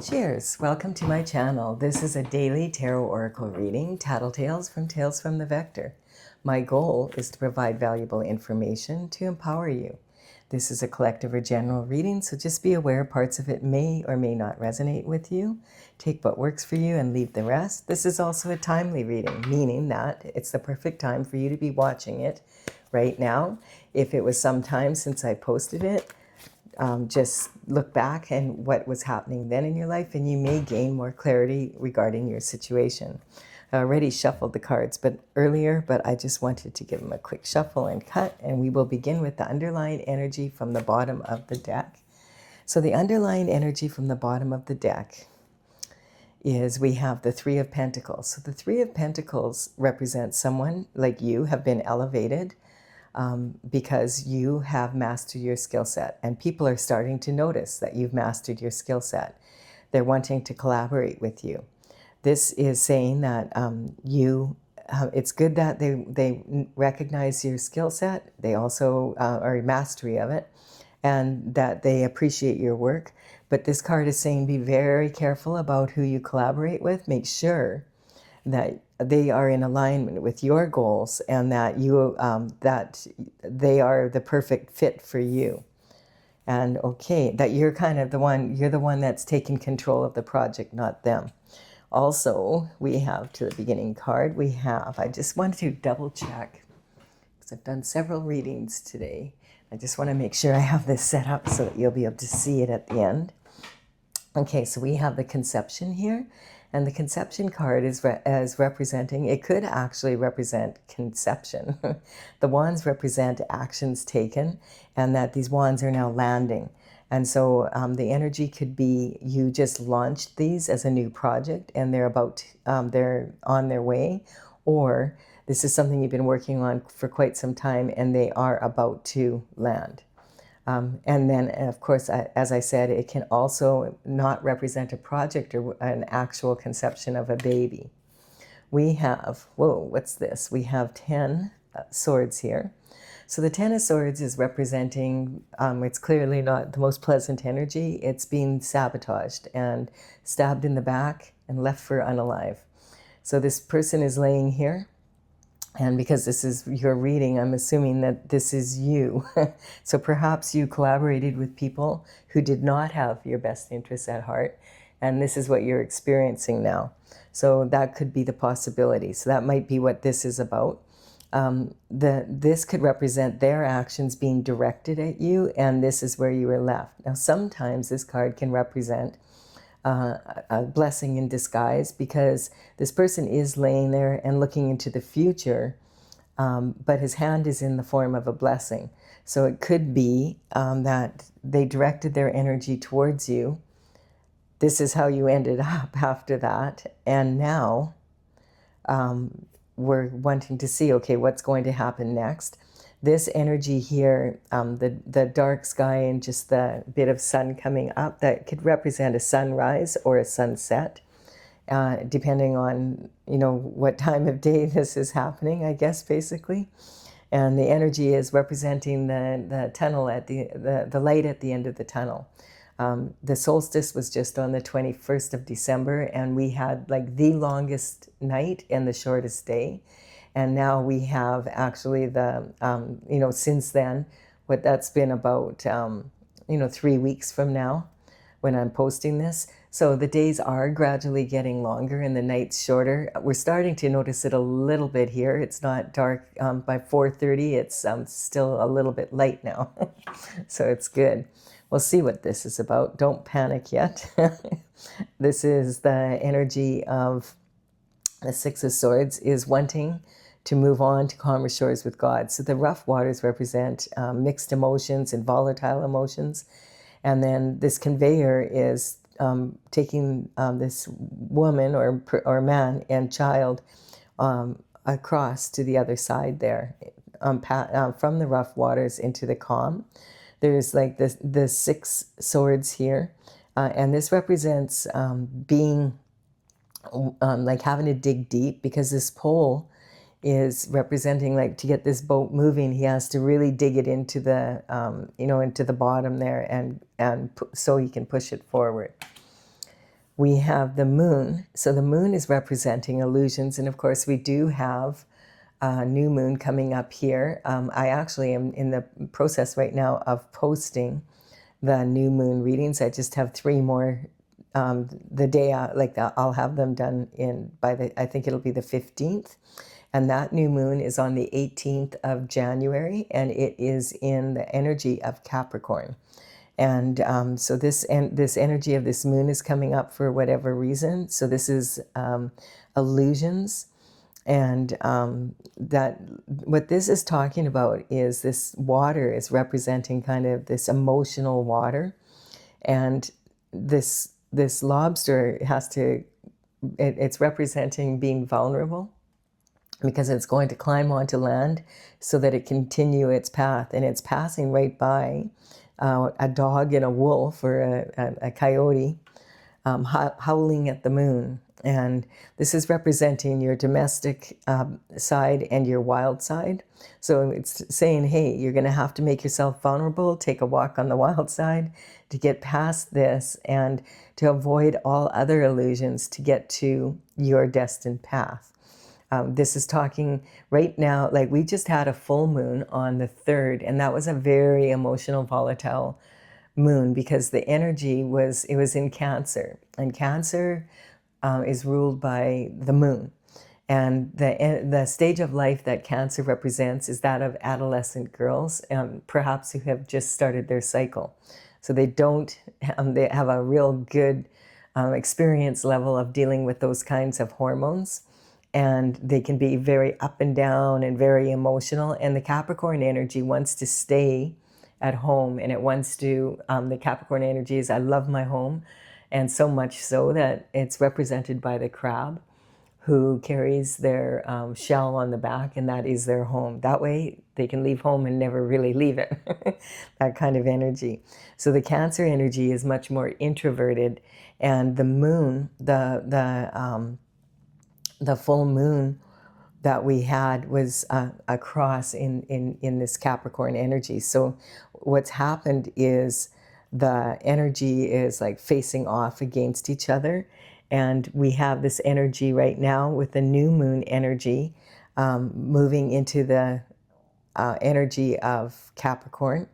Cheers! Welcome to my channel. This is a daily tarot oracle reading, Tattletales from Tales from the Vector. My goal is to provide valuable information to empower you. This is a collective or general reading, so just be aware parts of it may or may not resonate with you. Take what works for you and leave the rest. This is also a timely reading, meaning that it's the perfect time for you to be watching it right now. If it was some time since I posted it, just look back and what was happening then in your life, and you may gain more clarity regarding your situation. I already shuffled the cards earlier, but I just wanted to give them a quick shuffle and cut, and we will begin with the underlying energy from the bottom of the deck. So the underlying energy from the bottom of the deck is we have the Three of Pentacles. So the Three of Pentacles represents someone like you have been elevated, because you have mastered your skill set, and people are starting to notice that you've mastered your skill set. They're wanting to collaborate with you. This is saying that it's good that they recognize your skill set. They also are mastery of it, and that they appreciate your work. But this card is saying be very careful about who you collaborate with. Make sure that they are in alignment with your goals, and that that they are the perfect fit for you. And that you're kind of the one that's taking control of the project, not them. Also, we have to the beginning card, I just wanted to double check, because I've done several readings today. I just want to make sure I have this set up so that you'll be able to see it at the end. Okay, so we have the Conception here, and the Conception card is representing, it could actually represent conception. The wands represent actions taken, and that these wands are now landing. And so the energy could be you just launched these as a new project, and they're on their way, or this is something you've been working on for quite some time, and they are about to land. And then, of course, as I said, it can also not represent a project or an actual conception of a baby. We have, what's this? We have 10 swords here. So the 10 of swords is representing, it's clearly not the most pleasant energy. It's being sabotaged and stabbed in the back and left for unalive. So this person is laying here. And because this is your reading, I'm assuming that this is you. So perhaps you collaborated with people who did not have your best interests at heart, and this is what you're experiencing now. So that could be the possibility. So that might be what this is about. This could represent their actions being directed at you, and this is where you were left. Now, sometimes this card can represent a blessing in disguise, because this person is laying there and looking into the future, but his hand is in the form of a blessing. So it could be that they directed their energy towards you. This is how you ended up after that, and now we're wanting to see, okay, what's going to happen next. This energy here, the dark sky and just the bit of sun coming up, that could represent a sunrise or a sunset, depending on, what time of day this is happening, I guess, basically. And the energy is representing the tunnel the light at the end of the tunnel. The solstice was just on the 21st of December, and we had like the longest night and the shortest day. And now we have actually since then, what that's been about, 3 weeks from now when I'm posting this. So the days are gradually getting longer and the nights shorter. We're starting to notice it a little bit here. It's not dark by 4:30. It's still a little bit light now. So it's good. We'll see what this is about. Don't panic yet. This is the energy of the Six of Swords, is wanting to move on to calmer shores with God. So the rough waters represent mixed emotions and volatile emotions. And then this conveyor is taking this woman or man and child across to the other side there, from the rough waters into the calm. There's like the Six Swords here. And this represents being like having to dig deep, because this pole is representing, like, to get this boat moving, he has to really dig it into the into the bottom there, and so he can push it forward. we have the moon. So the moon is representing illusions. And of course, we do have a new moon coming up here. I actually am in the process right now of posting the new moon readings. I just have 3 more the day I'll have them done I think it'll be the 15th. And that new moon is on the 18th of January, and it is in the energy of Capricorn. And so this energy of this moon is coming up for whatever reason. So this is illusions. And that what this is talking about is this water is representing kind of this emotional water. And this lobster it's representing being vulnerable, because it's going to climb onto land so that it can continue its path. And it's passing right by a dog and a wolf, or a coyote, howling at the moon. And this is representing your domestic side and your wild side. So it's saying, hey, you're going to have to make yourself vulnerable, take a walk on the wild side to get past this, and to avoid all other illusions to get to your destined path. This is talking right now, like we just had a full moon on the 3rd, and that was a very emotional, volatile moon, because the energy was in Cancer, and Cancer is ruled by the moon. And the stage of life that Cancer represents is that of adolescent girls, perhaps who have just started their cycle. So they have a real good experience level of dealing with those kinds of hormones. And they can be very up and down and very emotional. And the Capricorn energy wants to stay at home, and it wants to, the Capricorn energy is, I love my home. And so much so that it's represented by the crab, who carries their shell on the back, and that is their home. That way they can leave home and never really leave it. That kind of energy. So the Cancer energy is much more introverted, and the moon, the full moon that we had was a cross in this Capricorn energy. So what's happened is the energy is like facing off against each other. And we have this energy right now with the new moon energy moving into the energy of Capricorn,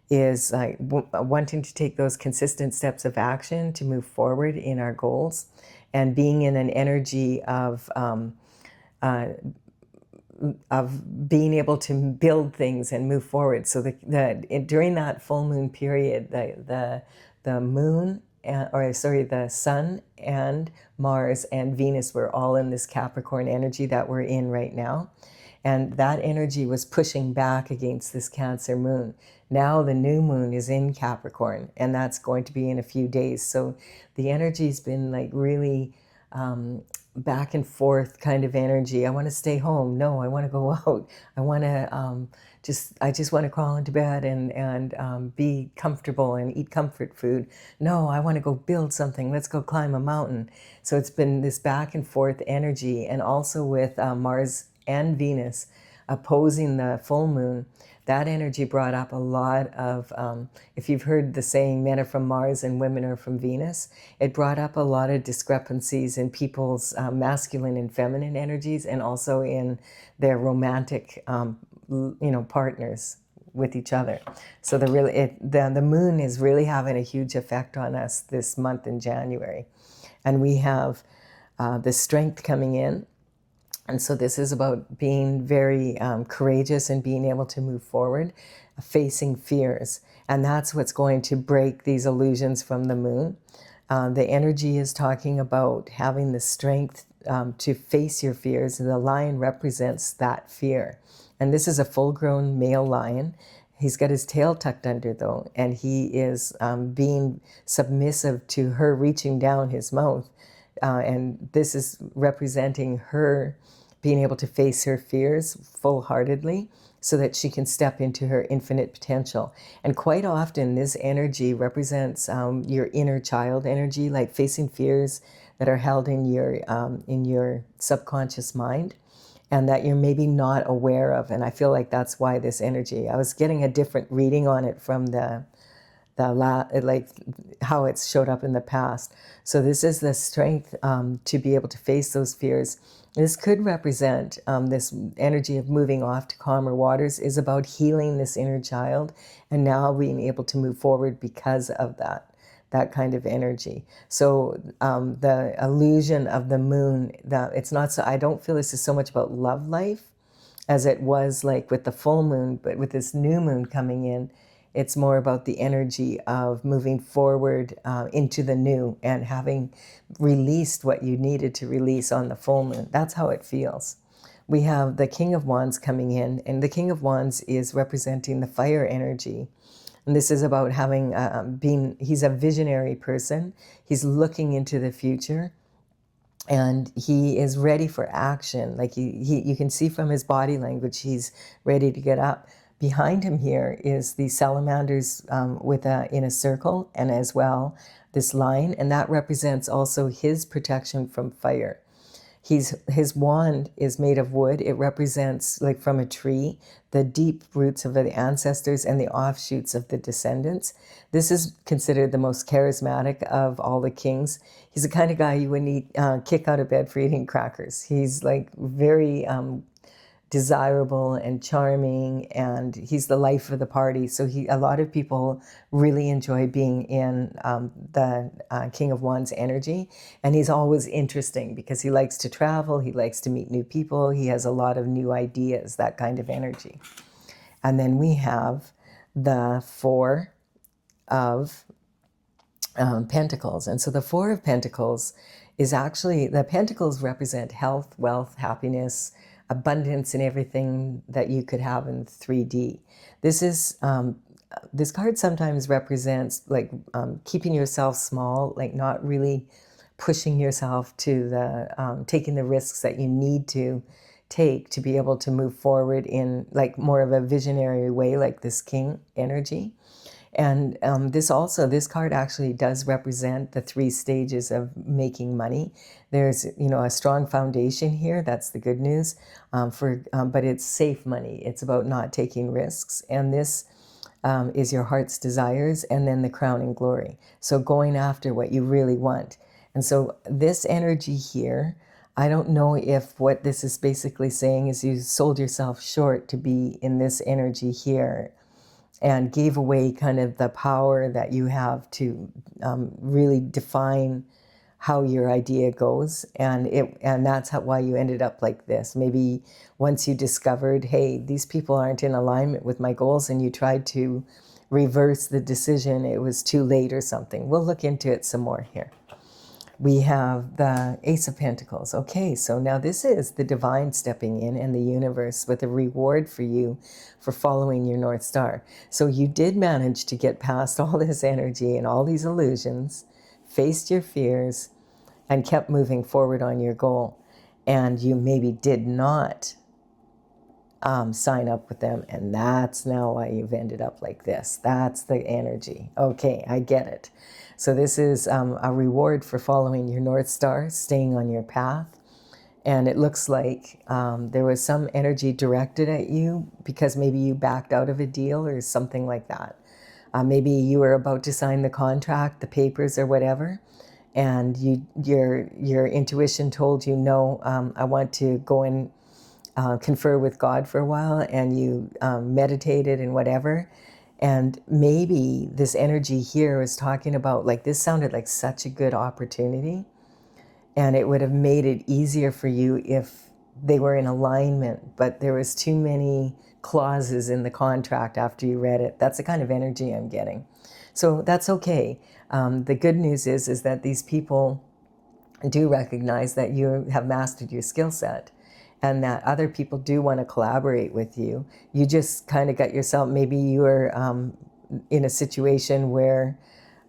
is like wanting to take those consistent steps of action to move forward in our goals, and being in an energy of being able to build things and move forward. So during that full moon period, the moon, the sun and Mars and Venus were all in this Capricorn energy that we're in right now. And that energy was pushing back against this Cancer moon. Now the new moon is in Capricorn, and that's going to be in a few days. So the energy's been like really back and forth kind of energy. I want to stay home. No, I want to go out. I want to I just want to crawl into bed and be comfortable and eat comfort food. No, I want to go build something. Let's go climb a mountain. So it's been this back and forth energy, and also with Mars and Venus opposing the full moon. That energy brought up a lot of, if you've heard the saying, men are from Mars and women are from Venus, it brought up a lot of discrepancies in people's masculine and feminine energies, and also in their romantic, partners with each other. So the moon is really having a huge effect on us this month in January. And we have the strength coming in. And so this is about being very courageous and being able to move forward, facing fears. And that's what's going to break these illusions from the moon. The energy is talking about having the strength to face your fears. And the lion represents that fear. And this is a full-grown male lion. He's got his tail tucked under, though, and he is being submissive to her reaching down his mouth. And this is representing her being able to face her fears full-heartedly so that she can step into her infinite potential. And quite often this energy represents your inner child energy, like facing fears that are held in your subconscious mind and that you're maybe not aware of. And I feel like that's why this energy, I was getting a different reading on it from the like how it's showed up in the past. So this is the strength to be able to face those fears. This could represent this energy of moving off to calmer waters is about healing this inner child and now being able to move forward because of that kind of energy. So the illusion of the moon, that it's not so, I don't feel this is so much about love life as it was like with the full moon, but with this new moon coming in, it's more about the energy of moving forward into the new and having released what you needed to release on the full moon. That's how it feels. We have the King of Wands coming in, and the King of Wands is representing the fire energy. And this is about having he's a visionary person. He's looking into the future. And he is ready for action. Like you can see from his body language, he's ready to get up. Behind him here is the salamanders in a circle, and as well this line, and that represents also his protection from fire. His wand is made of wood. It represents, like from a tree, the deep roots of the ancestors and the offshoots of the descendants. This is considered the most charismatic of all the kings. He's the kind of guy you wouldn't kick out of bed for eating crackers. He's like very desirable and charming, and he's the life of the party. So a lot of people really enjoy being in the King of Wands energy, and he's always interesting because he likes to travel, he likes to meet new people, he has a lot of new ideas, that kind of energy. And then we have the Four of Pentacles. And so the Four of Pentacles is actually, the pentacles represent health, wealth, happiness, abundance, and everything that you could have in 3D. This card sometimes represents like keeping yourself small, like not really pushing yourself to the taking the risks that you need to take to be able to move forward in like more of a visionary way, like this king energy. And this card actually does represent the 3 stages of making money. There's, a strong foundation here. That's the good news. But it's safe money. It's about not taking risks. And this is your heart's desires, and then the crown and glory. So going after what you really want. And so this energy here, I don't know if what this is basically saying is you sold yourself short to be in this energy here, and gave away kind of the power that you have to really define how your idea goes, and that's why you ended up like this. Maybe once you discovered, hey, these people aren't in alignment with my goals, and you tried to reverse the decision, it was too late or something. We'll look into it some more here. We have the Ace of Pentacles. Okay, so now this is the divine stepping in and the universe with a reward for you for following your North Star. So you did manage to get past all this energy and all these illusions, faced your fears, and kept moving forward on your goal. And you maybe did not sign up with them, and that's now why you've ended up like this. That's the energy. Okay, I get it. So this is a reward for following your North Star, staying on your path. And it looks like there was some energy directed at you because maybe you backed out of a deal or something like that. Maybe you were about to sign the contract, the papers or whatever, and your intuition told you, no, I want to go and confer with God for a while, and you meditated and whatever. And maybe this energy here is talking about, like, this sounded like such a good opportunity, and it would have made it easier for you if they were in alignment, but there was too many clauses in the contract after you read it. That's the kind of energy I'm getting. So that's okay. The good news is that these people do recognize that you have mastered your skill set, and that other people do want to collaborate with you. You just kind of got yourself, maybe you were in a situation where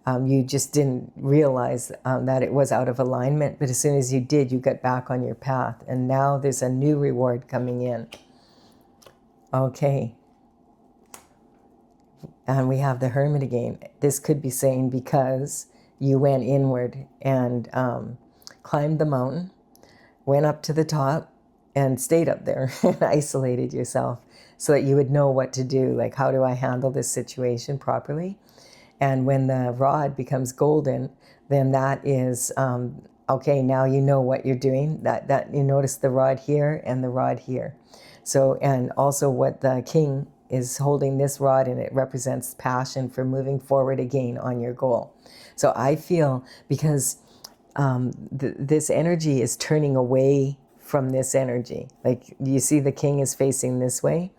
you just didn't realize that it was out of alignment, but as soon as you did, you got back on your path, and now there's a new reward coming in. Okay. And we have the Hermit again. This could be saying because you went inward and climbed the mountain, went up to the top, and stayed up there and isolated yourself so that you would know what to do. Like, how do I handle this situation properly? And when the rod becomes golden, then that is, okay, now you know what you're doing. That you notice the rod here and the rod here. So, and also what the king is holding this rod, and it represents passion for moving forward again on your goal. So I feel because this energy is turning away from this energy. Like you see the king is facing this way,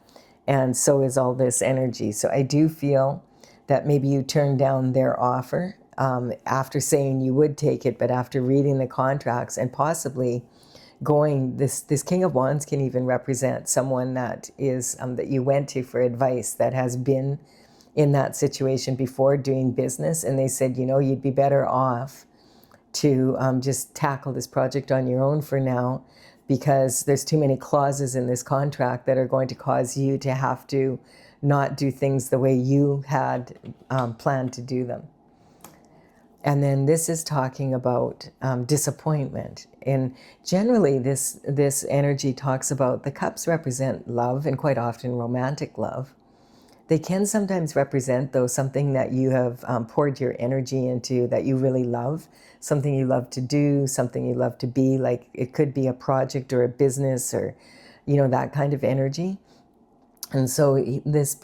and so is all this energy. So I do feel that maybe you turned down their offer after saying you would take it, but after reading the contracts and possibly going, this King of Wands can even represent someone that is that you went to for advice, that has been in that situation before doing business, and they said, you know, you'd be better off to just tackle this project on your own for now, because there's too many clauses in this contract that are going to cause you to have to not do things the way you had planned to do them. And then this is talking about disappointment. And generally this energy talks about, the cups represent love, and quite often romantic love. They can sometimes represent, though, something that you have poured your energy into, that you really love, something you love to do, something you love to be. Like it could be a project or a business, or, you know, that kind of energy. And so this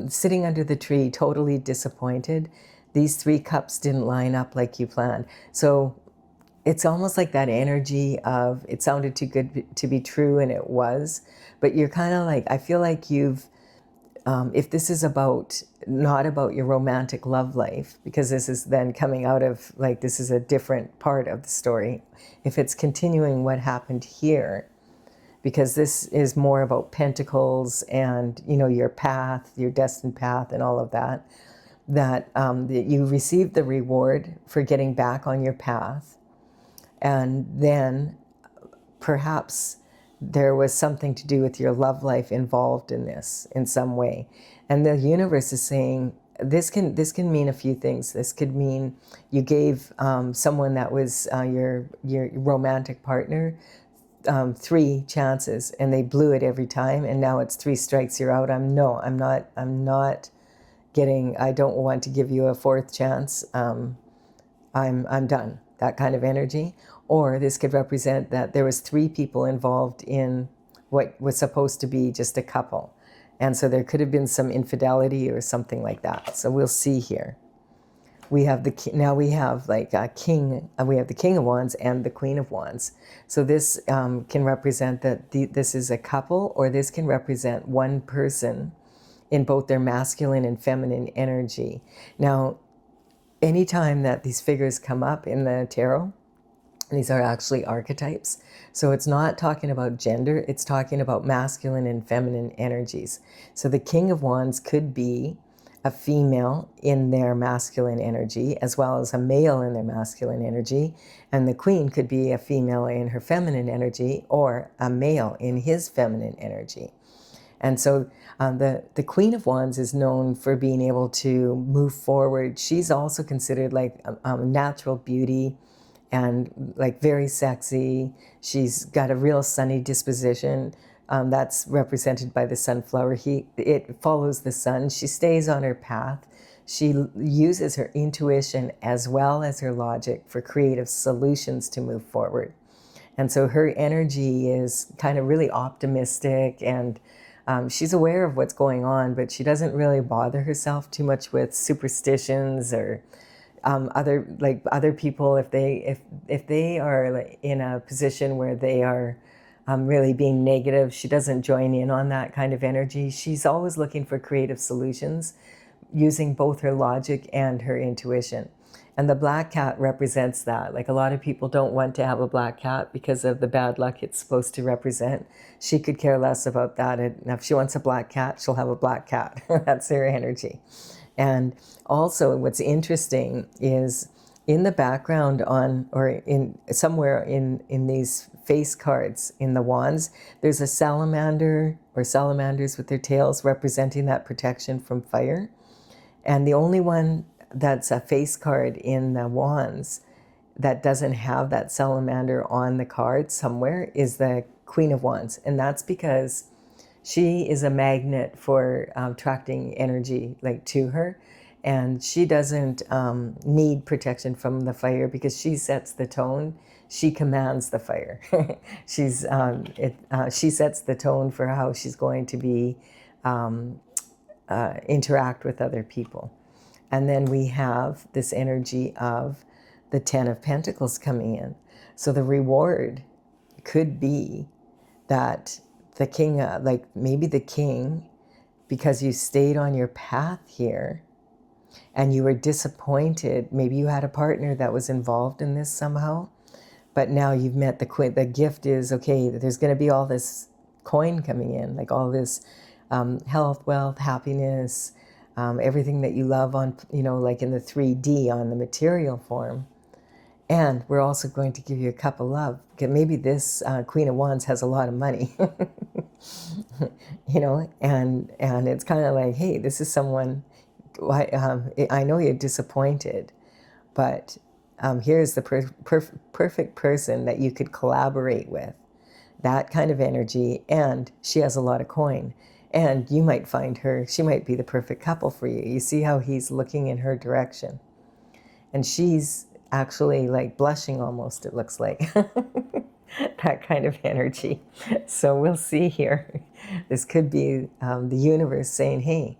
sitting under the tree, totally disappointed. These 3 cups didn't line up like you planned. So it's almost like that energy of, it sounded too good to be true, and it was. But you're kind of like, I feel like you've, if this is about, not about your romantic love life, because this is then coming out of, like, this is a different part of the story. If it's continuing what happened here, because this is more about pentacles and, you know, your path, your destined path and all of that, that you received the reward for getting back on your path. And then perhaps there was something to do with your love life involved in this in some way. And the universe is saying, this can mean a few things. This could mean you gave someone that was your romantic partner 3 chances, and they blew it every time, and now it's 3 strikes, you're out. I'm not getting, I don't want to give you a 4th chance. I'm done. That kind of energy. Or this could represent that there was 3 people involved in what was supposed to be just a couple, and so there could have been some infidelity or something like that. So we'll see here. We have now we have like a king. We have the King of Wands and the Queen of Wands. So this can represent that this is a couple, or this can represent one person in both their masculine and feminine energy. Now, anytime that these figures come up in the tarot, these are actually archetypes. So it's not talking about gender, it's talking about masculine and feminine energies. So the King of Wands could be a female in their masculine energy, as well as a male in their masculine energy. And the Queen could be a female in her feminine energy, or a male in his feminine energy. And so the Queen of Wands is known for being able to move forward. She's also considered like natural beauty, and like very sexy. She's got a real sunny disposition. That's represented by the sunflower. It follows the sun. She stays on her path. She uses her intuition as well as her logic for creative solutions to move forward. And so her energy is kind of really optimistic, and she's aware of what's going on, but she doesn't really bother herself too much with superstitions or other people. If they are like in a position where they are really being negative, she doesn't join in on that kind of energy. She's always looking for creative solutions using both her logic and her intuition. And the black cat represents that. Like, a lot of people don't want to have a black cat because of the bad luck it's supposed to represent. She could care less about that. And if she wants a black cat, she'll have a black cat. That's her energy. And also what's interesting is in the background somewhere in these face cards in the wands, there's a salamander or salamanders with their tails representing that protection from fire. And the only one that's a face card in the wands that doesn't have that salamander on the card somewhere is the Queen of Wands. And that's because she is a magnet for attracting energy like to her. And she doesn't need protection from the fire because she sets the tone. She commands the fire. She sets the tone for how she's going to be interact with other people. And then we have this energy of the Ten of Pentacles coming in. So the reward could be that the king, like maybe the king, because you stayed on your path here and you were disappointed. Maybe you had a partner that was involved in this somehow, but now you've met the queen. The gift is, okay, there's going to be all this coin coming in, like all this health, wealth, happiness, everything that you love on, like in the 3D on the material form. And we're also going to give you a cup of love. Because maybe this Queen of Wands has a lot of money, and it's kind of like, hey, this is someone, I know you're disappointed, but here's the perfect person that you could collaborate with. That kind of energy, and she has a lot of coin. And you might find her, she might be the perfect couple for you. You see how he's looking in her direction. And she's actually like blushing almost, it looks like. That kind of energy. So we'll see here. This could be the universe saying, hey,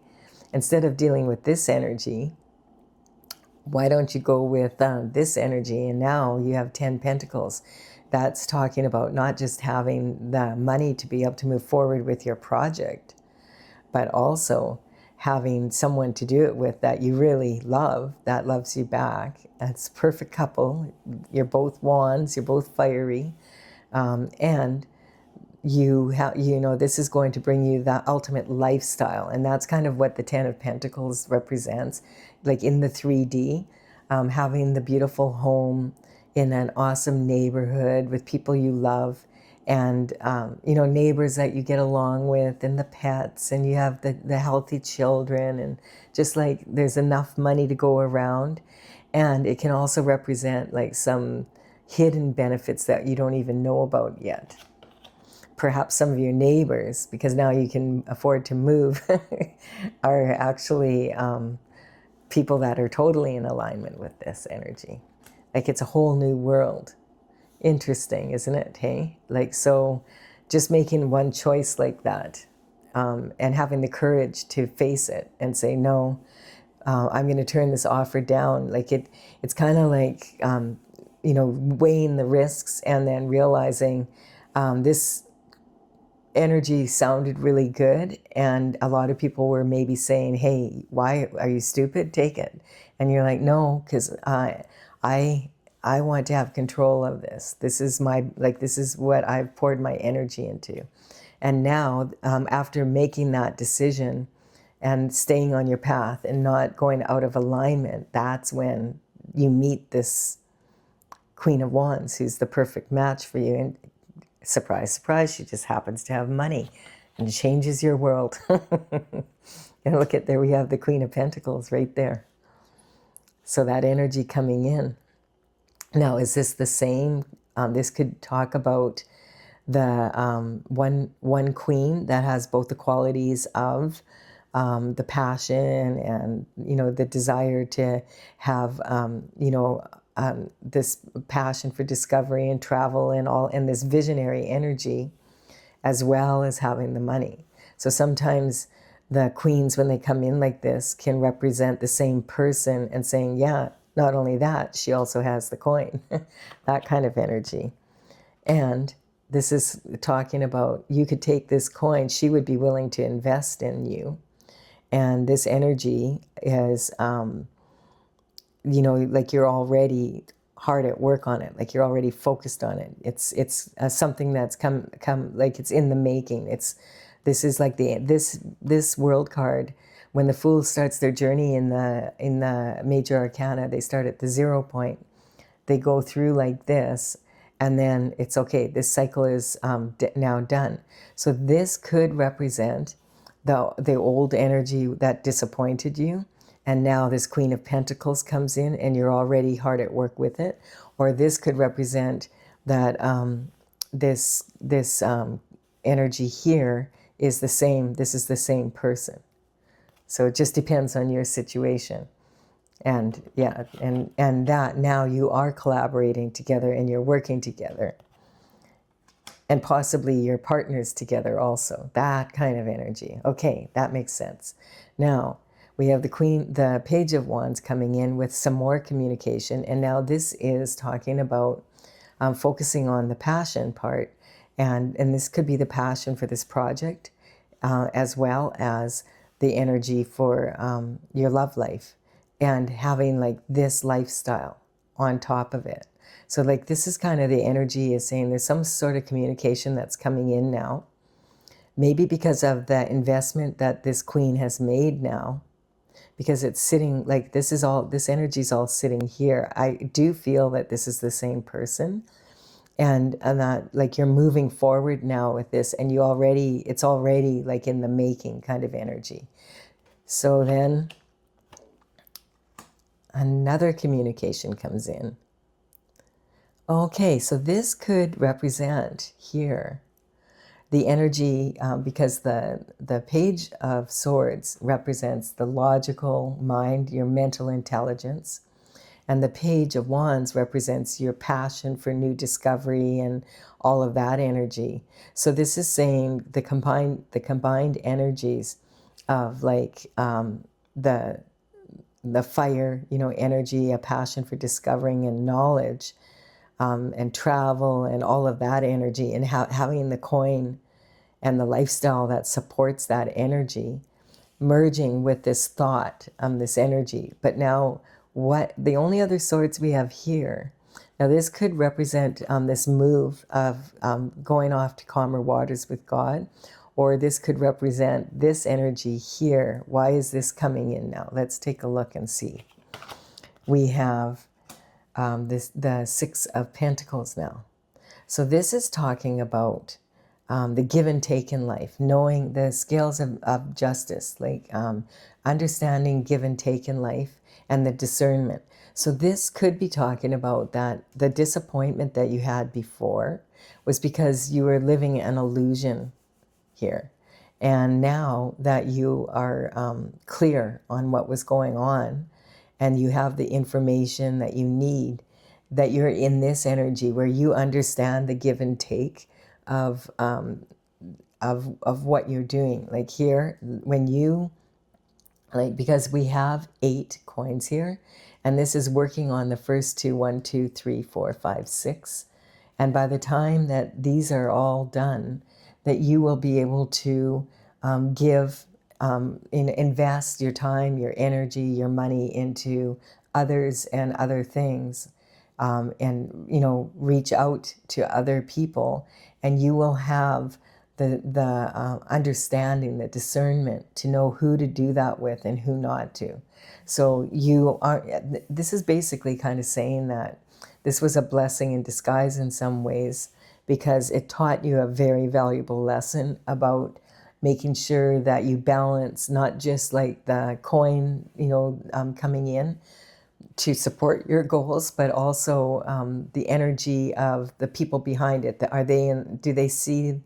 instead of dealing with this energy, why don't you go with this energy? And now you have 10 Pentacles. That's talking about not just having the money to be able to move forward with your project, but also having someone to do it with that you really love, that loves you back. That's a perfect couple. You're both wands, you're both fiery. And you have, this is going to bring you the ultimate lifestyle. And that's kind of what the Ten of Pentacles represents, like in the 3D, having the beautiful home in an awesome neighborhood with people you love, and neighbors that you get along with, and the pets, and you have the healthy children, and just like there's enough money to go around. And it can also represent like some hidden benefits that you don't even know about yet. Perhaps some of your neighbors, because now you can afford to move, are actually people that are totally in alignment with this energy. Like it's a whole new world. Interesting, isn't it? Hey, like, so just making one choice like that, and having the courage to face it and say, no, I'm going to turn this offer down. Like it's kind of like, weighing the risks and then realizing this energy sounded really good, and a lot of people were maybe saying, hey, why are you stupid? Take it. And you're like, no, because I want to have control of this. This is this is what I've poured my energy into. And now, after making that decision and staying on your path and not going out of alignment, that's when you meet this Queen of Wands, who's the perfect match for you. And surprise, surprise, she just happens to have money and changes your world. And look at, there we have the Queen of Pentacles right there. So that energy coming in. Now, is this the same? This could talk about the one queen that has both the qualities of the passion and, the desire to have, this passion for discovery and travel and all, and this visionary energy, as well as having the money. So sometimes the queens, when they come in like this, can represent the same person and saying, yeah, not only that, she also has the coin, that kind of energy. And this is talking about, you could take this coin, she would be willing to invest in you. And this energy is, like you're already hard at work on it, like you're already focused on it. It's something that's come like it's in the making. This is like this world card. When the Fool starts their journey in the major arcana, they start at the 0 point. They go through like this, and then it's okay. This cycle is now done. So this could represent the old energy that disappointed you, and now this Queen of Pentacles comes in, and you're already hard at work with it. Or this could represent that this energy here is the same. This is the same person. So it just depends on your situation. And yeah, and that now you are collaborating together and you're working together. And possibly your partners together also. That kind of energy. Okay, that makes sense. Now, we have the Page of Wands coming in with some more communication. And now this is talking about focusing on the passion part. And this could be the passion for this project, as well as the energy for your love life and having like this lifestyle on top of it. So like this is kind of the energy is saying there's some sort of communication that's coming in now. Maybe because of the investment that this queen has made now, because it's sitting like this energy is all sitting here. I do feel that this is the same person, and that like you're moving forward now with this, and it's already like in the making kind of energy. So then another communication comes in. Okay, so this could represent here the energy, because the Page of Swords represents the logical mind, your mental intelligence, and the Page of Wands represents your passion for new discovery and all of that energy. So this is saying the combined energies of like the fire, energy, a passion for discovering and knowledge, and travel and all of that energy, and having the coin and the lifestyle that supports that energy, merging with this thought, this energy. But now the only other swords we have here, now this could represent this move of going off to calmer waters with God, or this could represent this energy here. Why is this coming in now? Let's take a look and see. We have the Six of Pentacles now. So this is talking about the give and take in life, knowing the scales of justice, like understanding give and take in life, and the discernment. So this could be talking about that the disappointment that you had before was because you were living an illusion here. And now that you are clear on what was going on, and you have the information that you need, that you're in this energy where you understand the give and take of what you're doing. Like here, when you, like, because we have 8 coins here, and this is working on the first 2, 1, 2, 3, 4, 5, 6. And by the time that these are all done, that you will be able to invest your time, your energy, your money into others and other things, and reach out to other people, and you will have the understanding, the discernment to know who to do that with and who not to. So this is basically kind of saying that this was a blessing in disguise in some ways, because it taught you a very valuable lesson about making sure that you balance not just like the coin, coming in to support your goals, but also the energy of the people behind it. Do they see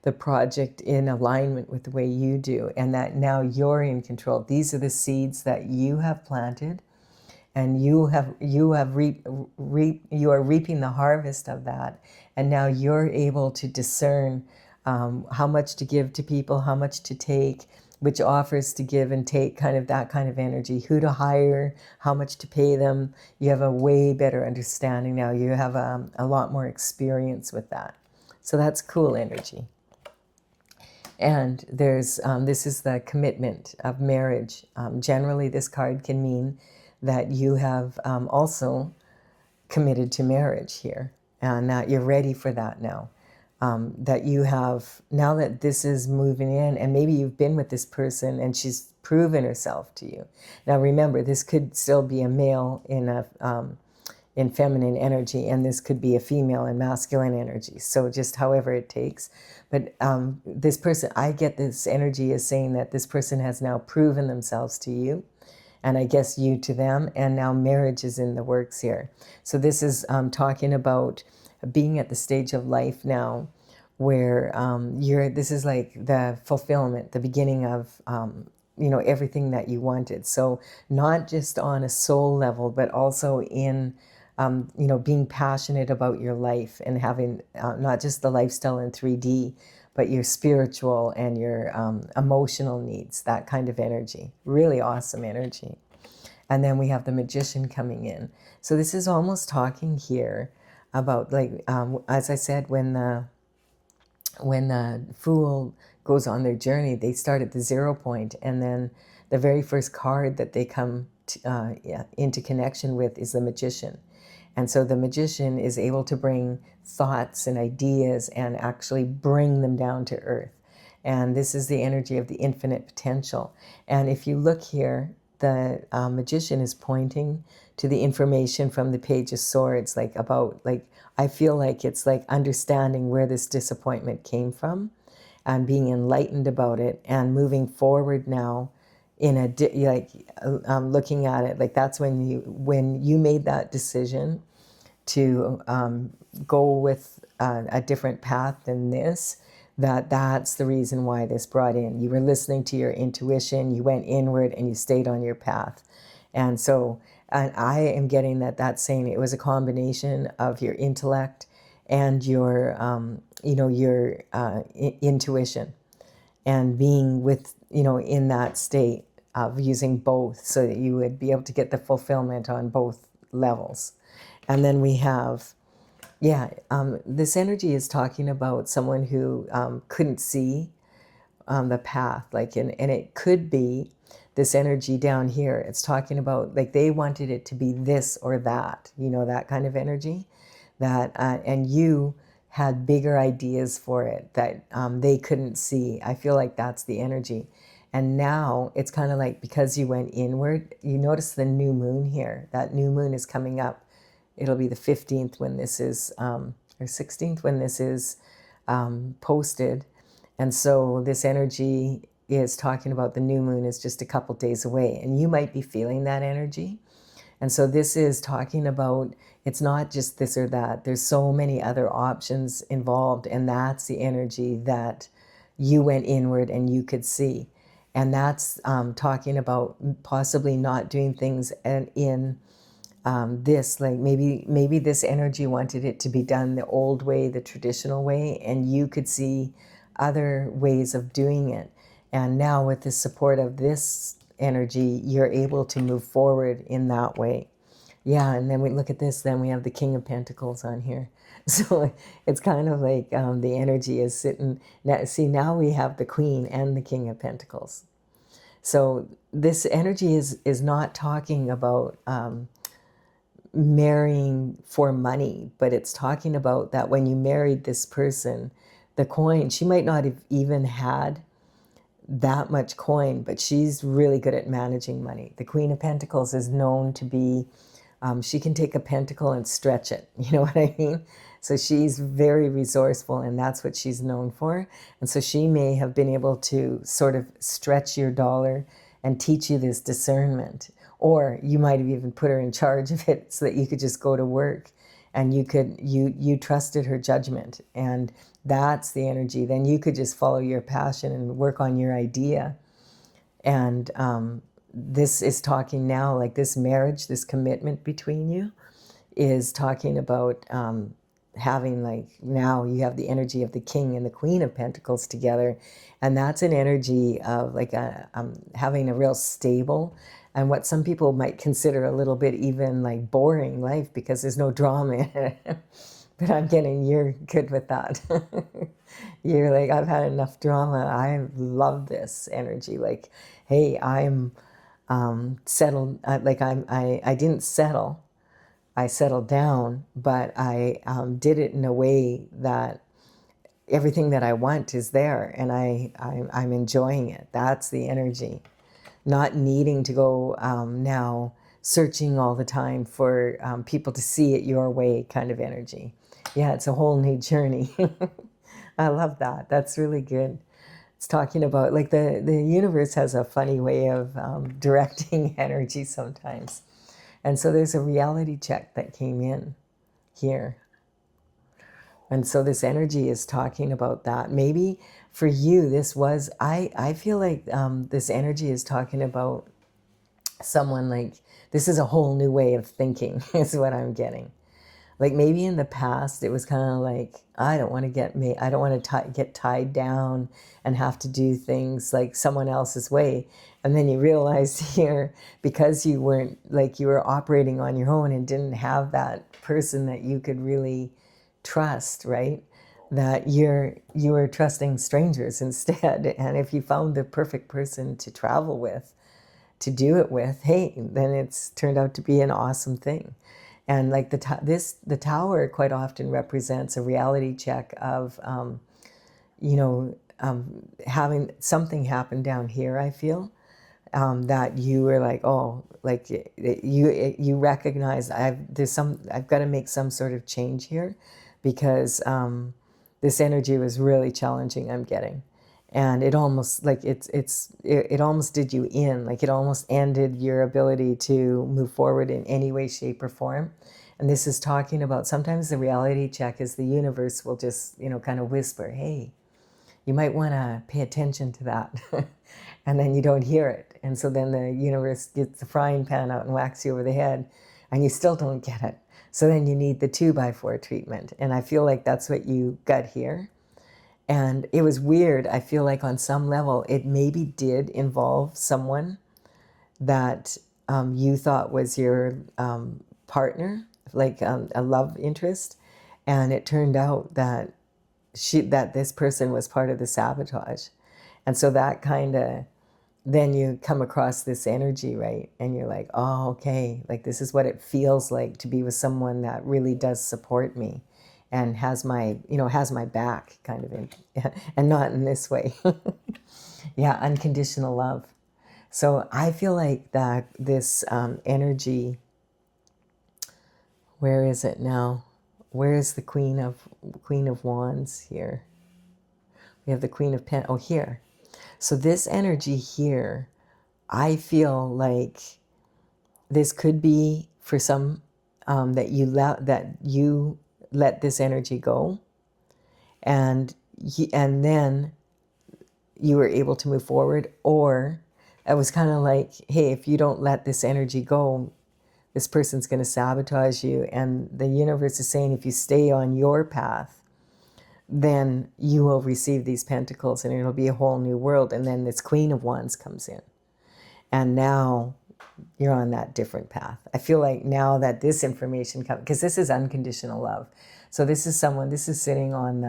the project in alignment with the way you do, and that now you're in control? These are the seeds that you have planted, and you are reaping the harvest of that, and now you're able to discern how much to give to people, how much to take, which offers to give and take, kind of that kind of energy, who to hire, how much to pay them. You have a way better understanding now. You have a lot more experience with that. So that's cool energy. And there's this is the commitment of marriage. Generally, this card can mean that you have also committed to marriage here, and that you're ready for that now. That you have, now that this is moving in, and maybe you've been with this person and she's proven herself to you. Now remember, this could still be a male in feminine energy, and this could be a female in masculine energy. So just however it takes. But this person, I get this energy is saying that this person has now proven themselves to you, and I guess you to them, and now marriage is in the works here. So this is talking about being at the stage of life now where this is like the fulfillment, the beginning of everything that you wanted. So not just on a soul level, but also in, being passionate about your life and having not just the lifestyle in 3D, but your spiritual and your emotional needs, that kind of energy. Really awesome energy. And then we have the Magician coming in. So this is almost talking here about, like, as I said, when the Fool goes on their journey, they start at the 0 point, and then the very first card that they come into connection with is the Magician. And so the Magician is able to bring thoughts and ideas and actually bring them down to earth. And this is the energy of the infinite potential. And if you look here, the Magician is pointing to the information from the Page of Swords, like about, like, I feel like it's like understanding where this disappointment came from and being enlightened about it and moving forward now in looking at it, like that's when you made that decision to go with a different path than this, that's the reason why this brought in. You were listening to your intuition, you went inward, and you stayed on your path. And so I am getting that's saying it was a combination of your intellect and your, your intuition, and being with, in that state of using both so that you would be able to get the fulfillment on both levels. And then we have, this energy is talking about someone who couldn't see the path, like, and it could be this energy down here. It's talking about, like, they wanted it to be this or that, that kind of energy, that and you had bigger ideas for it that they couldn't see. I feel like that's the energy. And now it's kind of like, because you went inward, you notice the new moon here. That new moon is coming up. It'll be the 15th when this is, or 16th when this is posted. And so this energy is talking about the new moon is just a couple days away. And you might be feeling that energy. And so this is talking about, it's not just this or that. There's so many other options involved. And that's the energy that you went inward and you could see. And that's talking about possibly not doing things in this, like maybe this energy wanted it to be done the old way, the traditional way, and you could see other ways of doing it. And now with the support of this energy, you're able to move forward in that way. Yeah, and then we look at this, then we have the King of Pentacles on here. So it's kind of like the energy is sitting, now, see, now we have the Queen and the King of Pentacles. So this energy is not talking about marrying for money, but it's talking about that when you married this person, the coin, she might not have even had that much coin, but she's really good at managing money. The Queen of Pentacles is known to be, she can take a pentacle and stretch it. You know what I mean? So she's very resourceful, and that's what she's known for. And so she may have been able to sort of stretch your dollar and teach you this discernment. Or you might have even put her in charge of it so that you could just go to work and you trusted her judgment. And that's the energy. Then you could just follow your passion and work on your idea. And this is talking now, like this marriage, this commitment between you is talking about having, like, now you have the energy of the King and the Queen of Pentacles together. And that's an energy of like having a real stable and what some people might consider a little bit even like boring life because there's no drama in it. But I'm getting, you're good with that. You're like, I've had enough drama. I love this energy. Like, hey, I'm settled. I didn't settle. I settled down, but I did it in a way that everything that I want is there, and I'm enjoying it. That's the energy. Not needing to go now searching all the time for people to see it your way kind of energy. Yeah, it's a whole new journey. I love that. That's really good. It's talking about, like, the universe has a funny way of directing energy sometimes. And so there's a reality check that came in here. And so this energy is talking about that. Maybe for you, this was, I feel like this energy is talking about someone like, this is a whole new way of thinking, is what I'm getting. Like maybe in the past, it was kind of like, I don't want to I don't want to get tied down and have to do things like someone else's way. And then you realized here, because you weren't, like you were operating on your own and didn't have that person that you could really trust, right? That you were trusting strangers instead. And if you found the perfect person to travel with, to do it with, hey, then it's turned out to be an awesome thing. And like the tower quite often represents a reality check of, having something happen down here. I feel that you were like, oh, like you recognize I've got to make some sort of change here, because this energy was really challenging. I'm getting. And it almost like it almost did you in, like it almost ended your ability to move forward in any way, shape, or form. And this is talking about, sometimes the reality check is the universe will just, kind of whisper, hey, you might want to pay attention to that. And then you don't hear it. And so then the universe gets the frying pan out and whacks you over the head, and you still don't get it. So then you need the 2x4 treatment. And I feel like that's what you got here. And it was weird. I feel like on some level, it maybe did involve someone that you thought was your partner, like a love interest. And it turned out that this person was part of the sabotage. And so that kind of, then you come across this energy, right? And you're like, oh, okay, like this is what it feels like to be with someone that really does support me and has my back, kind of in, and not in this way. Yeah, unconditional love. So I feel like that this energy, where is it now? Where is the Queen of Wands here? We have the Queen of Pentacles. Oh, here. So this energy here, I feel like this could be for some that you let this energy go, and then you were able to move forward. Or it was kind of like, hey, if you don't let this energy go, this person's going to sabotage you. And the universe is saying, if you stay on your path, then you will receive these pentacles and it'll be a whole new world. And then this Queen of Wands comes in. And now you're on that different path. I feel like now that this information comes, because this is unconditional love. So this is sitting on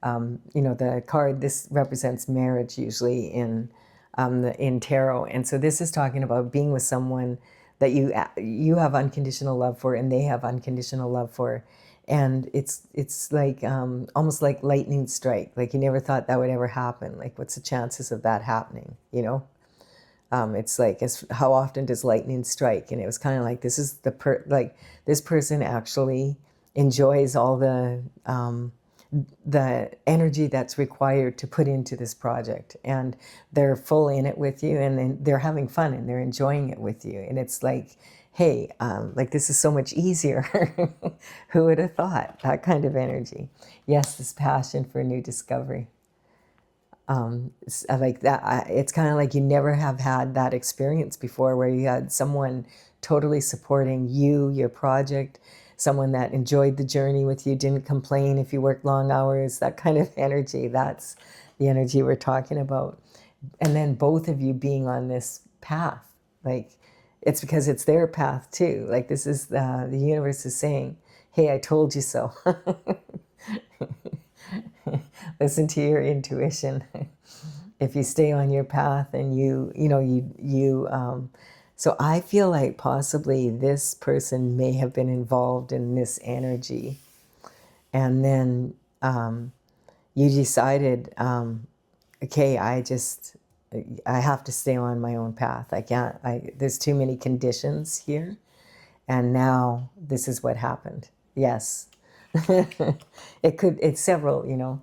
the card. This represents marriage usually in tarot. And so this is talking about being with someone that you have unconditional love for and they have unconditional love for. And it's like almost like lightning strike. Like you never thought that would ever happen. Like what's the chances of that happening, It's like, how often does lightning strike? And it was kind of like, this is this person actually enjoys all the energy that's required to put into this project, and they're full in it with you, and then they're having fun and they're enjoying it with you. And it's like, hey, like this is so much easier. Who would have thought that kind of energy? Yes, this passion for new discovery. Like that, it's kind of like you never have had that experience before, where you had someone totally supporting you, your project, someone that enjoyed the journey with you, didn't complain if you worked long hours, that kind of energy. That's the energy we're talking about. And then both of you being on this path, like it's because it's their path too. Like this is the universe is saying, hey, I told you so. Listen to your intuition. If you stay on your path and so I feel like possibly this person may have been involved in this energy, and then you decided, okay, I have to stay on my own path. I can't. There's too many conditions here, and now this is what happened. Yes. It's several,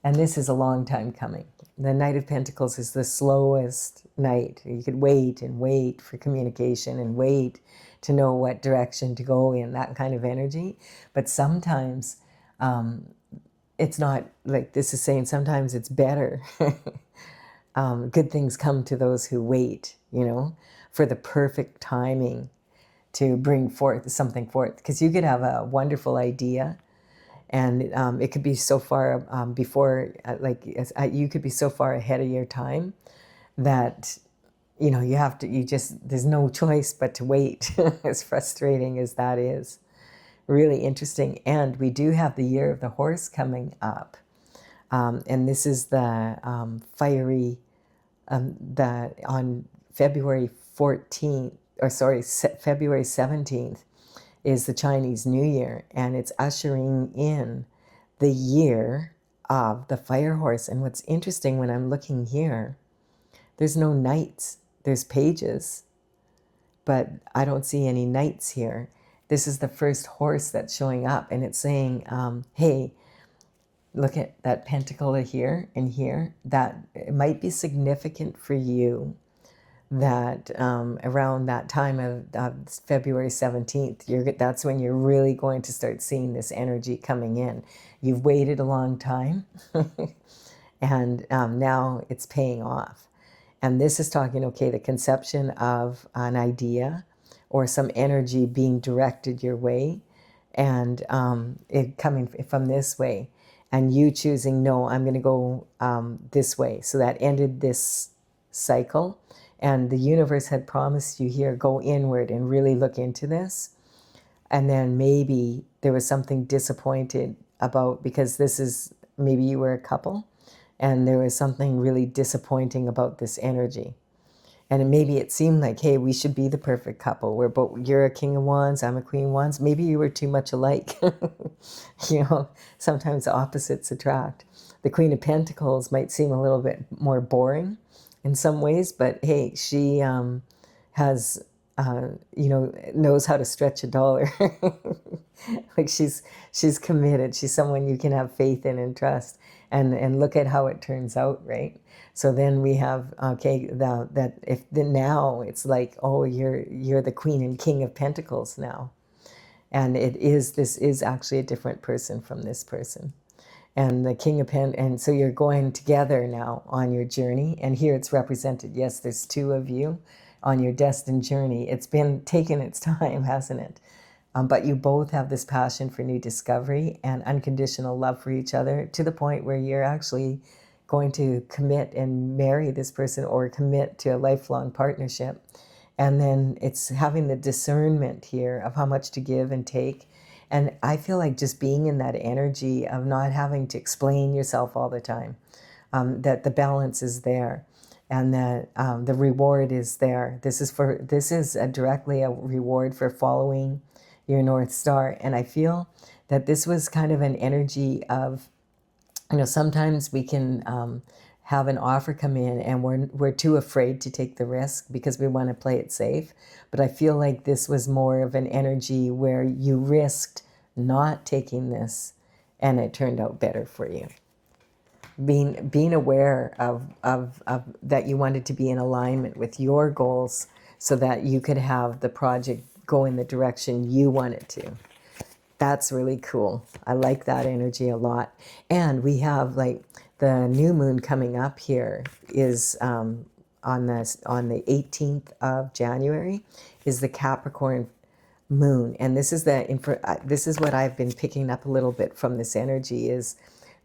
and this is a long time coming. The Knight of Pentacles is the slowest knight. You could wait and wait for communication and wait to know what direction to go in, that kind of energy. But sometimes it's not like this is saying sometimes it's better. Good things come to those who wait, you know, for the perfect timing to bring forth something forth. Because you could have a wonderful idea, and it could be so far before, you could be so far ahead of your time that, you know, there's no choice but to wait, as frustrating as that is. Really interesting. And we do have the year of the horse coming up. And this is the fiery, on February 14th, or sorry, February 17th is the Chinese New Year. And it's ushering in the year of the fire horse. And what's interesting when I'm looking here, there's no knights, there's pages, but I don't see any knights here. This is the first horse that's showing up, and it's saying, hey, look at that pentacle here and here. That it might be significant for you that around that time of February 17th, that's when you're really going to start seeing this energy coming in. You've waited a long time, and now it's paying off. And this is talking, okay, the conception of an idea or some energy being directed your way, and it coming from this way, and you choosing, no, I'm going to go this way. So that ended this cycle, and the universe had promised you here, go inward and really look into this. And then maybe there was something disappointed about, because this is, maybe you were a couple, and there was something really disappointing about this energy. And maybe it seemed like, hey, we should be the perfect couple. You're a king of wands, I'm a queen of wands. Maybe you were too much alike. You know, sometimes opposites attract. The Queen of Pentacles might seem a little bit more boring in some ways, but hey, she has, knows how to stretch a dollar. Like she's committed. She's someone you can have faith in and trust. And look at how it turns out, right? So then we have, okay, now it's like, oh, you're the Queen and King of Pentacles now. And this is actually a different person from this person. And the King of Pentacles, and so you're going together now on your journey. And here it's represented, yes, there's two of you on your destined journey. It's been taking its time, hasn't it? But you both have this passion for new discovery and unconditional love for each other, to the point where you're actually going to commit and marry this person, or commit to a lifelong partnership. And then it's having the discernment here of how much to give and take. And I feel like just being in that energy of not having to explain yourself all the time, that the balance is there, and that the reward is there. This is directly a reward for following your North Star. And I feel that this was kind of an energy of, sometimes we can have an offer come in and we're too afraid to take the risk because we want to play it safe. But I feel like this was more of an energy where you risked not taking this, and it turned out better for you. Being aware of that you wanted to be in alignment with your goals so that you could have the project go in the direction you want it to. That's really cool. I like that energy a lot. And we have like the new moon coming up here is on the 18th of January is the Capricorn moon. And this is this is what I've been picking up a little bit from this energy, is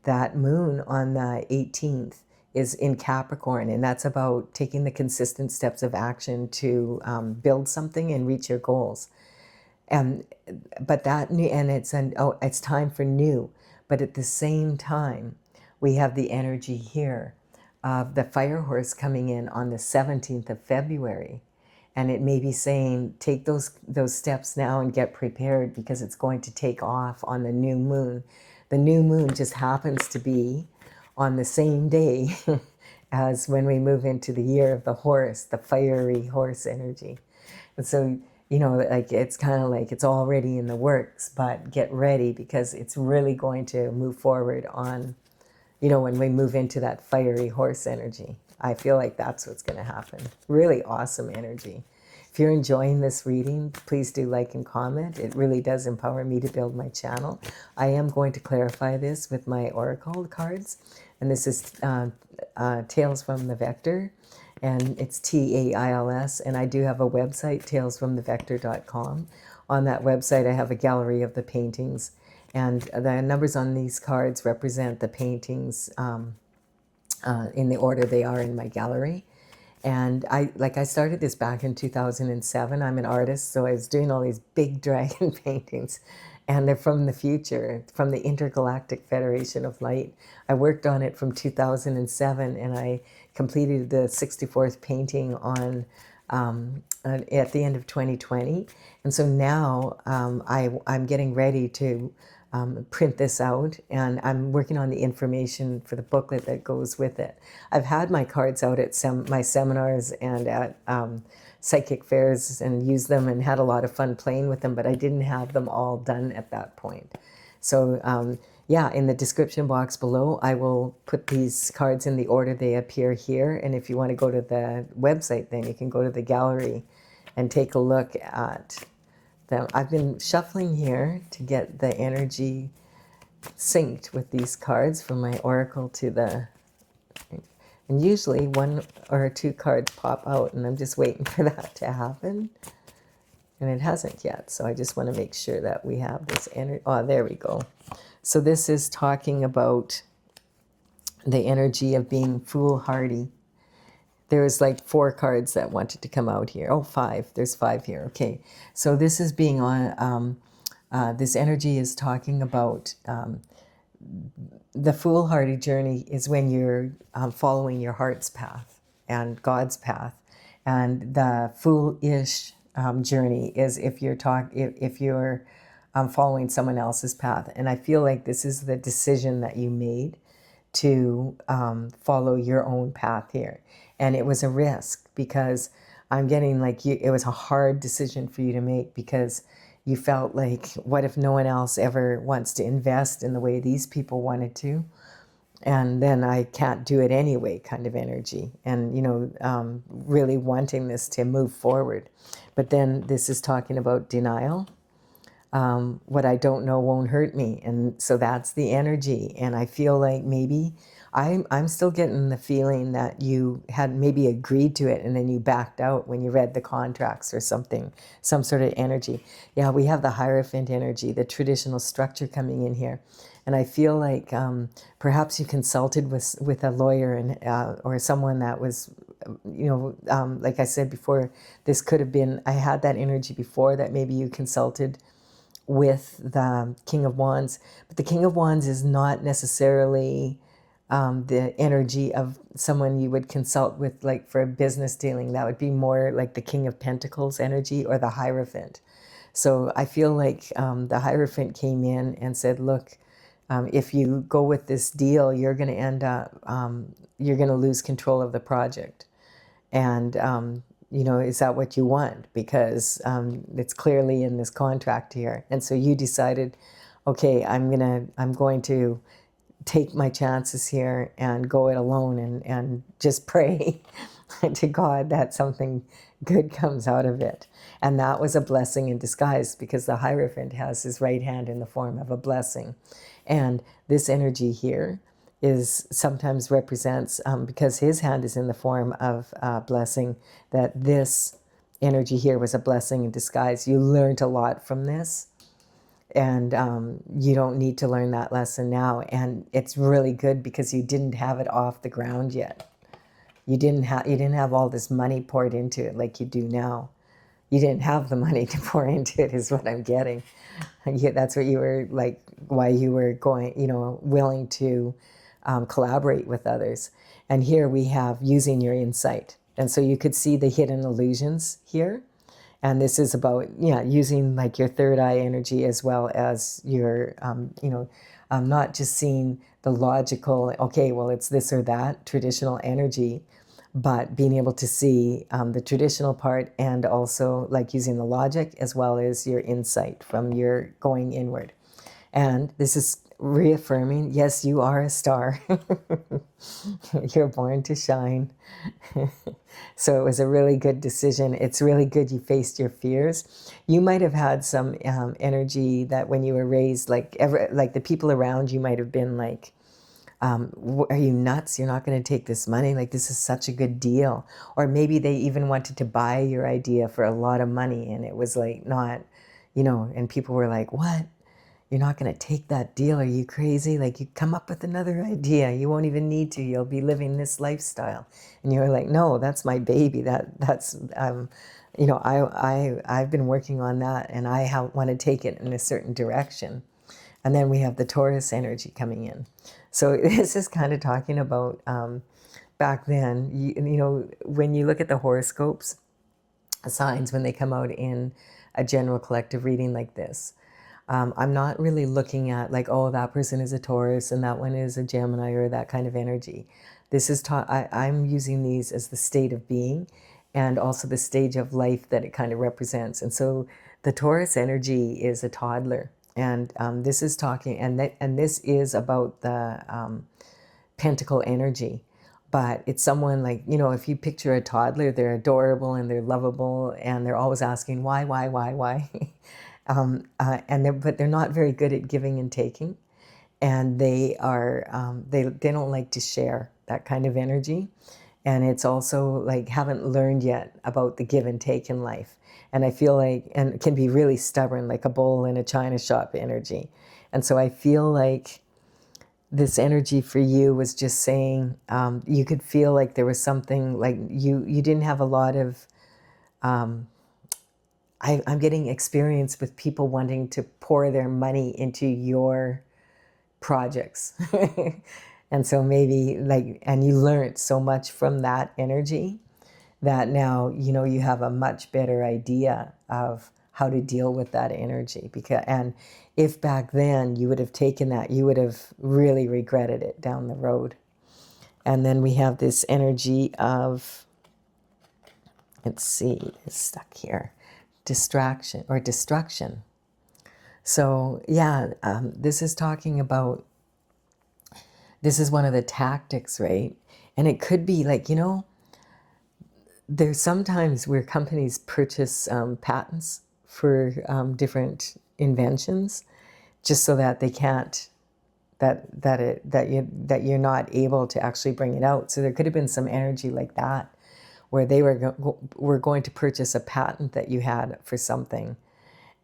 that moon on the 18th is in Capricorn, and that's about taking the consistent steps of action to build something and reach your goals. But that new, and it's time for new. But at the same time, we have the energy here of the fire horse coming in on the 17th of February. And it may be saying, take those steps now and get prepared, because it's going to take off on the new moon. The new moon just happens to be on the same day as when we move into the year of the horse, the fiery horse energy. And so, like it's kind of like it's already in the works, but get ready, because it's really going to move forward on, when we move into that fiery horse energy. I feel like that's what's going to happen. Really awesome energy. If you're enjoying this reading, please do like and comment. It really does empower me to build my channel. I am going to clarify this with my oracle cards, and this is Tales from the Vector, and it's TAILS, and I do have a website, talesfromthevector.com. On that website, I have a gallery of the paintings, and the numbers on these cards represent the paintings in the order they are in my gallery. And I started this back in 2007. I'm an artist, so I was doing all these big dragon paintings, and they're from the future, from the Intergalactic Federation of Light. I worked on it from 2007, and I completed the 64th painting on at the end of 2020. And so now I'm getting ready to print this out, and I'm working on the information for the booklet that goes with it. I've had my cards out at my seminars and at psychic fairs and used them and had a lot of fun playing with them, but I didn't have them all done at that point. So yeah, in the description box below, I will put these cards in the order they appear here, and if you want to go to the website, then you can go to the gallery and take a look at them. I've been shuffling here to get the energy synced with these cards from my oracle to the, and usually one or two cards pop out, and I'm just waiting for that to happen, and it hasn't yet. So I just want to make sure that we have this energy. Oh, there we go. So this is talking about the energy of being foolhardy. There was like 4 cards that wanted to come out here. Oh, 5. There's 5 here. Okay. So this is being on, this energy is talking about the foolhardy journey is when you're following your heart's path and God's path. And the foolish journey is if you're following someone else's path. And I feel like this is the decision that you made to follow your own path here. And it was a risk, because I'm getting like it was a hard decision for you to make, because you felt like, what if no one else ever wants to invest in the way these people wanted to? And then I can't do it anyway kind of energy. And, you know, really wanting this to move forward. But then this is talking about denial. What I don't know won't hurt me. And so that's the energy. And I feel like maybe I'm still getting the feeling that you had maybe agreed to it and then you backed out when you read the contracts or something, some sort of energy. Yeah, we have the Hierophant energy, the traditional structure coming in here. And I feel like perhaps you consulted with a lawyer and or someone that was, you know, like I said before, this could have been, I had that energy before, that maybe you consulted with the King of Wands. But the King of Wands is not necessarily the energy of someone you would consult with, like for a business dealing. That would be more like the King of Pentacles energy or the Hierophant. So I feel like the Hierophant came in and said, look, if you go with this deal, you're going to end up, you're going to lose control of the project. And, you know, is that what you want? Because it's clearly in this contract here. And so you decided, okay, I'm going to take my chances here and go it alone and just pray to God that something good comes out of it. And that was a blessing in disguise, because the Hierophant has his right hand in the form of a blessing. And this energy here is sometimes represents, because his hand is in the form of blessing, that this energy here was a blessing in disguise. You learned a lot from this. And you don't need to learn that lesson now. And it's really good because you didn't have it off the ground yet. You didn't have all this money poured into it like you do now. You didn't have the money to pour into it, is what I'm getting. That's what you were like, why you were going, you know, willing to collaborate with others. And here we have using your insight. And so you could see the hidden illusions here. And this is about, yeah, using like your third eye energy, as well as your, you know, not just seeing the logical, okay, well, it's this or that traditional energy, but being able to see the traditional part, and also like using the logic as well as your insight from your going inward. And this is reaffirming, yes, you are a star. You're born to shine. So it was a really good decision. It's really good you faced your fears. You might have had some energy that when you were raised, like the people around you might have been like, are you nuts? You're not going to take this money. Like, this is such a good deal. Or maybe they even wanted to buy your idea for a lot of money. And it was like not, and people were like, what? You're not going to take that deal. Are you crazy? Like, you come up with another idea. You won't even need to. You'll be living this lifestyle. And you're like, no, that's my baby. That's I've been working on that, and I want to take it in a certain direction. And then we have the Taurus energy coming in. So this is kind of talking about back then, when you look at the horoscopes, signs when they come out in a general collective reading like this. I'm not really looking at like, oh, that person is a Taurus and that one is a Gemini or that kind of energy. This is I'm using these as the state of being and also the stage of life that it kind of represents. And so the Taurus energy is a toddler. And this is talking, and this is about the pentacle energy. But it's someone like, if you picture a toddler, they're adorable and they're lovable and they're always asking why. But they're not very good at giving and taking. And they don't like to share that kind of energy. And it's also like haven't learned yet about the give and take in life. And I feel like, and can be really stubborn, like a bull in a china shop energy. And so I feel like this energy for you was just saying, you could feel like there was something like you didn't have a lot of, I'm getting experience with people wanting to pour their money into your projects. And so maybe and you learned so much from that energy that now, you have a much better idea of how to deal with that energy. And if back then you would have taken that, you would have really regretted it down the road. And then we have this energy of, let's see, it's stuck here, distraction or destruction. So yeah, this is talking about, this is one of the tactics, right? And it could be like, there's sometimes where companies purchase patents for different inventions, just so that they can't, that you're not able to actually bring it out. So there could have been some energy like that, where they were going to purchase a patent that you had for something,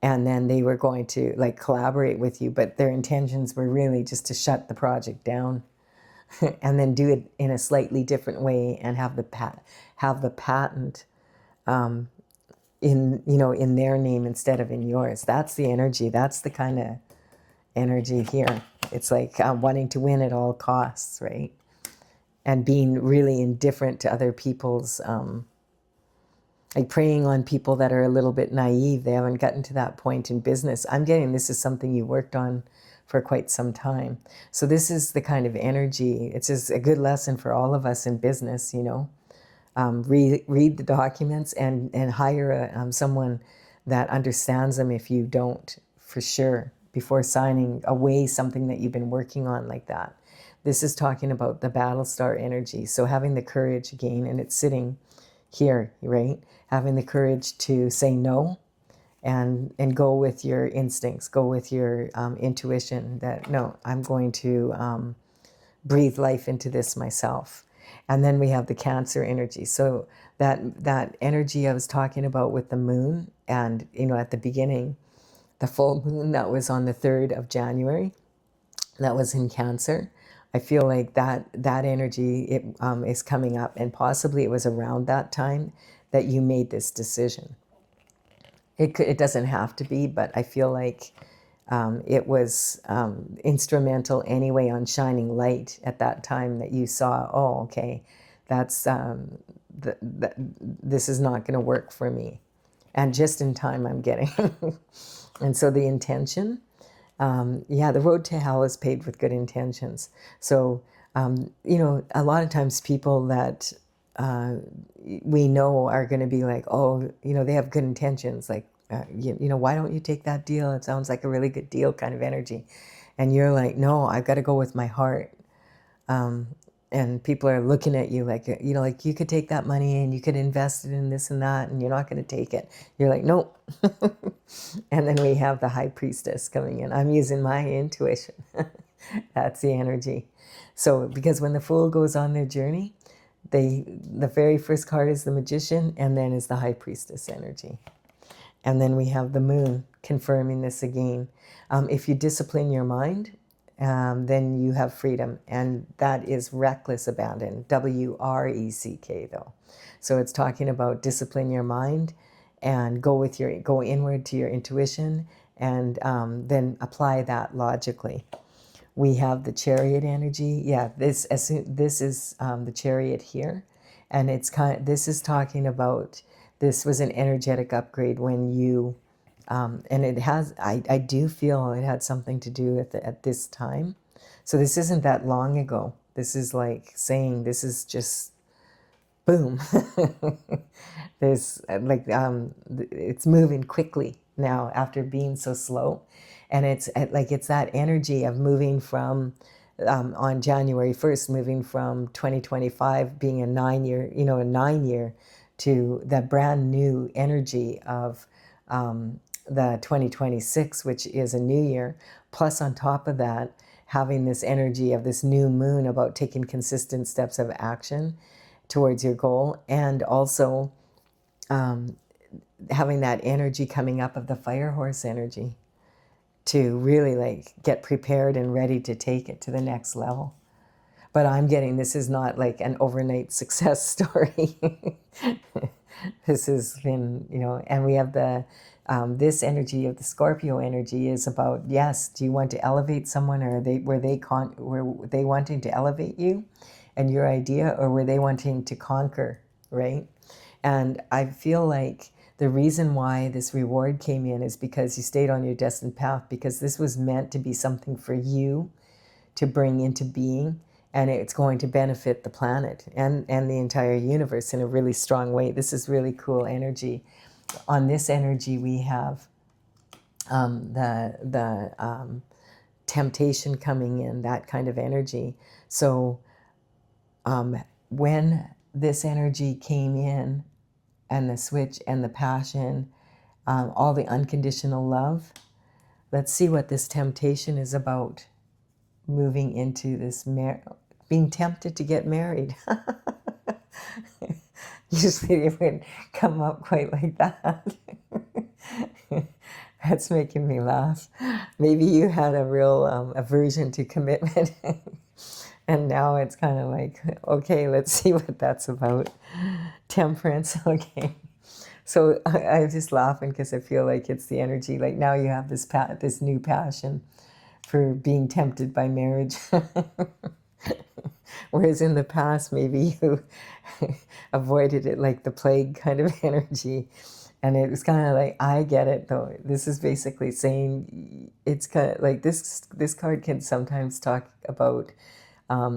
and then they were going to like collaborate with you, but their intentions were really just to shut the project down. And then do it in a slightly different way and have the patent in their name instead of in yours. That's the energy. That's the kind of energy here. It's like wanting to win at all costs, right? And being really indifferent to other people's, like preying on people that are a little bit naive. They haven't gotten to that point in business. I'm getting this is something you worked on for quite some time. So this is the kind of energy. It's just a good lesson for all of us in business, read the documents and hire someone that understands them if you don't, for sure, before signing away something that you've been working on like that. This is talking about the battle star energy. So having the courage again, and it's sitting here, right? Having the courage to say no and go with your instincts, go with your intuition that, no, I'm going to breathe life into this myself. And then we have the Cancer energy. So that energy I was talking about with the moon, and, at the beginning, the full moon that was on the 3rd of January, that was in Cancer. I feel like that energy is coming up, and possibly it was around that time that you made this decision. It doesn't have to be, but I feel like it was instrumental anyway on shining light at that time that you saw, oh, okay, that's this is not going to work for me. And just in time I'm getting. And so the intention, the road to hell is paved with good intentions. So, a lot of times people that we know are going to be like, oh, they have good intentions. Like, you know, why don't you take that deal? It sounds like a really good deal kind of energy. And you're like, no, I've got to go with my heart. And people are looking at you like, you know, like you could take that money and you could invest it in this and that, and you're not going to take it. You're like, nope. And then we have the high priestess coming in. I'm using my intuition. That's the energy. So, because when the fool goes on their journey, the very first card is the magician, and then is the high priestess energy. And then we have the moon confirming this again. If you discipline your mind, then you have freedom. And that is reckless abandon, WRECK though. So it's talking about discipline your mind and go inward to your intuition, and then apply that logically. We have the chariot energy. Yeah, this is the chariot here. And this is talking about, this was an energetic upgrade when you, and it has, I do feel it had something to do with it at this time. So this isn't that long ago. This is like saying, this is just boom. There's it's moving quickly now after being so slow. And it's that energy of moving from, on January 1st, moving from 2025 being a 9-year to the brand new energy of the 2026, which is a new year. Plus on top of that, having this energy of this new moon about taking consistent steps of action towards your goal, and also having that energy coming up of the fire horse energy to really like get prepared and ready to take it to the next level. But I'm getting, this is not like an overnight success story. This has been, you know, and we have the, this energy of the Scorpio energy is about, yes, do you want to elevate someone, or were they wanting to elevate you and your idea, or were they wanting to conquer, right? And I feel like the reason why this reward came in is because you stayed on your destined path, because this was meant to be something for you to bring into being, and it's going to benefit the planet and the entire universe in a really strong way. This is really cool energy. On this energy, we have the temptation coming in, that kind of energy. So when this energy came in, and the switch and the passion, all the unconditional love, let's see what this temptation is about. Moving into this, being tempted to get married. Usually it wouldn't come up quite like that. That's making me laugh. Maybe you had a real aversion to commitment. And now it's kind of like, okay, let's see what that's about. Temperance, okay. So I'm just laughing because I feel like it's the energy. Like now you have this new passion for being tempted by marriage. Whereas in the past, maybe you avoided it like the plague kind of energy. And it was kind of like, I get it though. This is basically saying, it's kind of like this card can sometimes talk about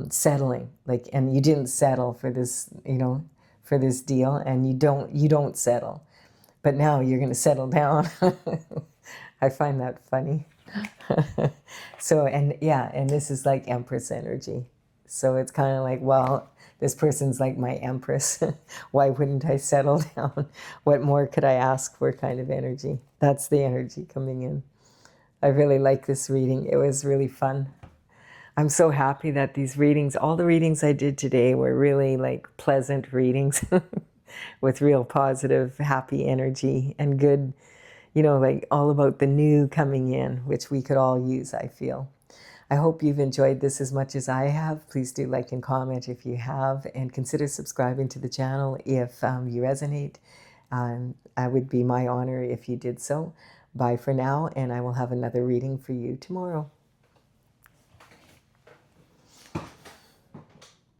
settling, like, and you didn't settle for this, you know, for this deal, and you don't settle, but now you're going to settle down. I find that funny. So, and yeah, and this is like Empress energy. So it's kind of like, well, this person's like my Empress. Why wouldn't I settle down? What more could I ask for kind of energy? That's the energy coming in. I really like this reading. It was really fun. I'm so happy that these readings, all the readings I did today were really like pleasant readings with real positive, happy energy and good, you know, like all about the new coming in, which we could all use, I feel. I hope you've enjoyed this as much as I have. Please do like and comment if you have, and consider subscribing to the channel if you resonate. I would be my honor if you did so. Bye for now, and I will have another reading for you tomorrow.